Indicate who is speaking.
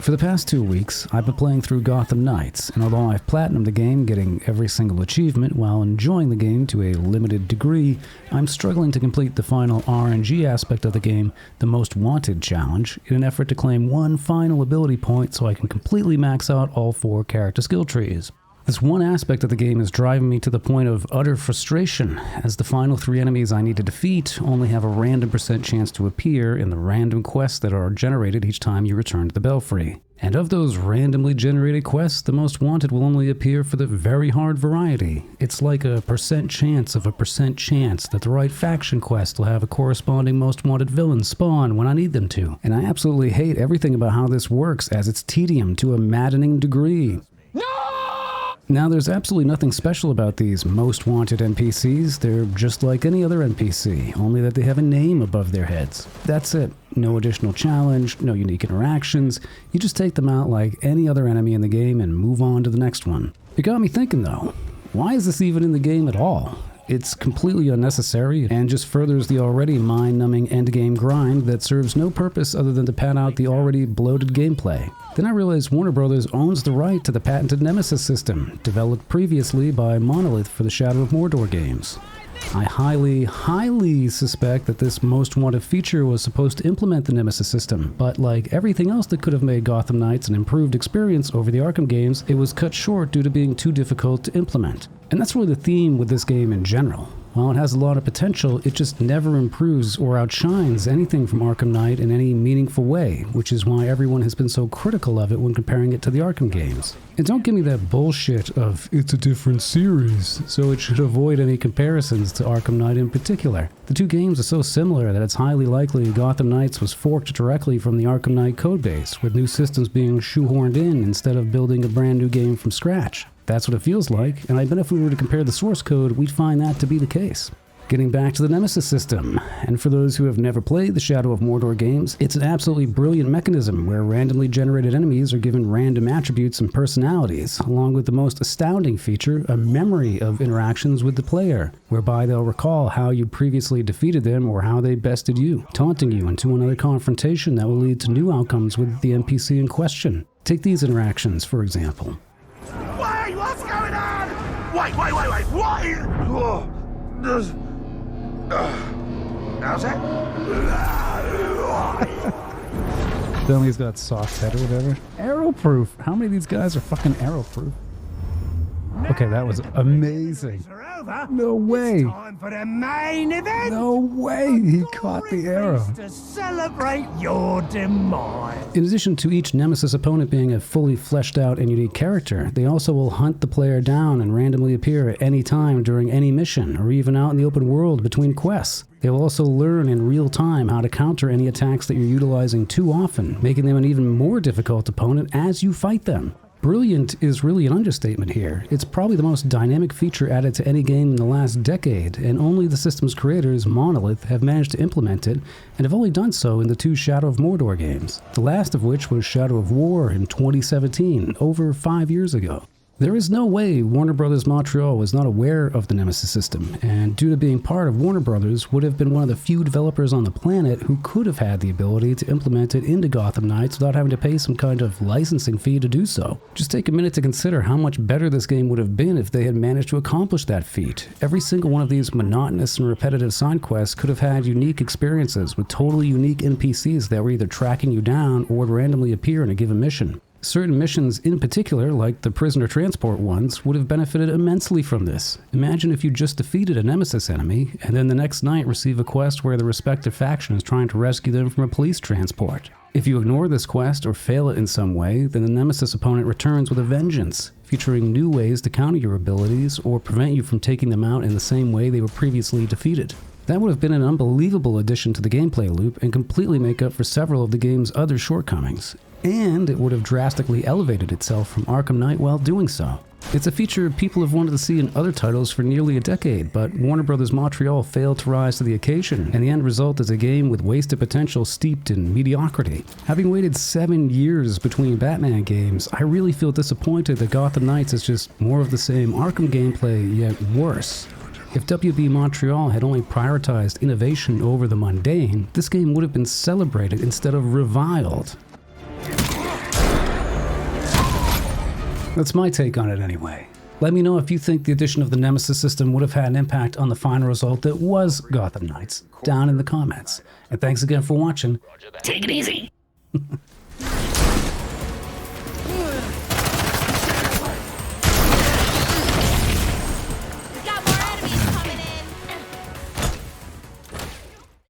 Speaker 1: For the past 2 weeks, I've been playing through Gotham Knights, and although I've platinumed the game, getting every single achievement while enjoying the game to a limited degree, I'm struggling to complete the final RNG aspect of the game, the Most Wanted challenge, in an effort to claim one final ability point so I can completely max out all 4 character skill trees. This one aspect of the game is driving me to the point of utter frustration, as the final 3 enemies I need to defeat only have a random % chance to appear in the random quests that are generated each time you return to the Belfry. And of those randomly generated quests, the Most Wanted will only appear for the very hard variety. It's like a % chance of a % chance that the right faction quest will have a corresponding Most Wanted villain spawn when I need them to. And I absolutely hate everything about how this works, as it's tedium to a maddening degree. Now, there's absolutely nothing special about these Most Wanted NPCs. They're just like any other NPC, only that they have a name above their heads. That's it. No additional challenge, no unique interactions. You just take them out like any other enemy in the game and move on to the next one. It got me thinking though, why is this even in the game at all? It's completely unnecessary and just furthers the already mind-numbing endgame grind that serves no purpose other than to pad out the already bloated gameplay. Then I realized Warner Bros. Owns the right to the patented Nemesis System, developed previously by Monolith for the Shadow of Mordor games. I highly suspect that this Most Wanted feature was supposed to implement the Nemesis System, but like everything else that could have made Gotham Knights an improved experience over the Arkham games, it was cut short due to being too difficult to implement. And that's really the theme with this game in general. While it has a lot of potential, it just never improves or outshines anything from Arkham Knight in any meaningful way, which is why everyone has been so critical of it when comparing it to the Arkham games. And don't give me that bullshit of, it's a different series, so it should avoid any comparisons to Arkham Knight in particular. The 2 games are so similar that it's highly likely Gotham Knights was forked directly from the Arkham Knight codebase, with new systems being shoehorned in instead of building a brand new game from scratch. That's what it feels like, and I bet if we were to compare the source code, we'd find that to be the case. Getting back to the Nemesis System, and for those who have never played the Shadow of Mordor games, it's an absolutely brilliant mechanism where randomly generated enemies are given random attributes and personalities, along with the most astounding feature, a memory of interactions with the player, whereby they'll recall how you previously defeated them or how they bested you, taunting you into another confrontation that will lead to new outcomes with the NPC in question. Take these interactions, for example.
Speaker 2: Wait, what's going on? Wait, what? How's that?
Speaker 1: Then he's got soft head or whatever. Arrow-proof. How many of these guys are fucking arrow-proof? Okay, that was amazing. No way.
Speaker 2: Time for the main event.
Speaker 1: No way. He caught the arrow.
Speaker 2: To celebrate your demise.
Speaker 1: In addition to each Nemesis opponent being a fully fleshed out and unique character, they also will hunt the player down and randomly appear at any time during any mission, or even out in the open world between quests. They will also learn in real time how to counter any attacks that you're utilizing too often, making them an even more difficult opponent as you fight them. Brilliant is really an understatement here. It's probably the most dynamic feature added to any game in the last decade, and only the system's creators, Monolith, have managed to implement it, and have only done so in the 2 Shadow of Mordor games, the last of which was Shadow of War in 2017, over 5 years ago. There is no way Warner Bros. Montreal was not aware of the Nemesis System, and due to being part of Warner Bros., would have been one of the few developers on the planet who could have had the ability to implement it into Gotham Knights without having to pay some kind of licensing fee to do so. Just take a minute to consider how much better this game would have been if they had managed to accomplish that feat. Every single one of these monotonous and repetitive side quests could have had unique experiences with totally unique NPCs that were either tracking you down or would randomly appear in a given mission. Certain missions in particular, like the prisoner transport ones, would have benefited immensely from this. Imagine if you just defeated a Nemesis enemy, and then the next night receive a quest where the respective faction is trying to rescue them from a police transport. If you ignore this quest or fail it in some way, then the Nemesis opponent returns with a vengeance, featuring new ways to counter your abilities or prevent you from taking them out in the same way they were previously defeated. That would have been an unbelievable addition to the gameplay loop and completely make up for several of the game's other shortcomings. And it would have drastically elevated itself from Arkham Knight while doing so. It's a feature people have wanted to see in other titles for nearly a decade, but Warner Bros. Montreal failed to rise to the occasion, and the end result is a game with wasted potential steeped in mediocrity. Having waited 7 years between Batman games, I really feel disappointed that Gotham Knights is just more of the same Arkham gameplay, yet worse. If WB Montreal had only prioritized innovation over the mundane, this game would have been celebrated instead of reviled. That's my take on it anyway. Let me know if you think the addition of the Nemesis system would have had an impact on the final result that was Gotham Knights down in the comments. And thanks again for watching.
Speaker 2: Take it easy.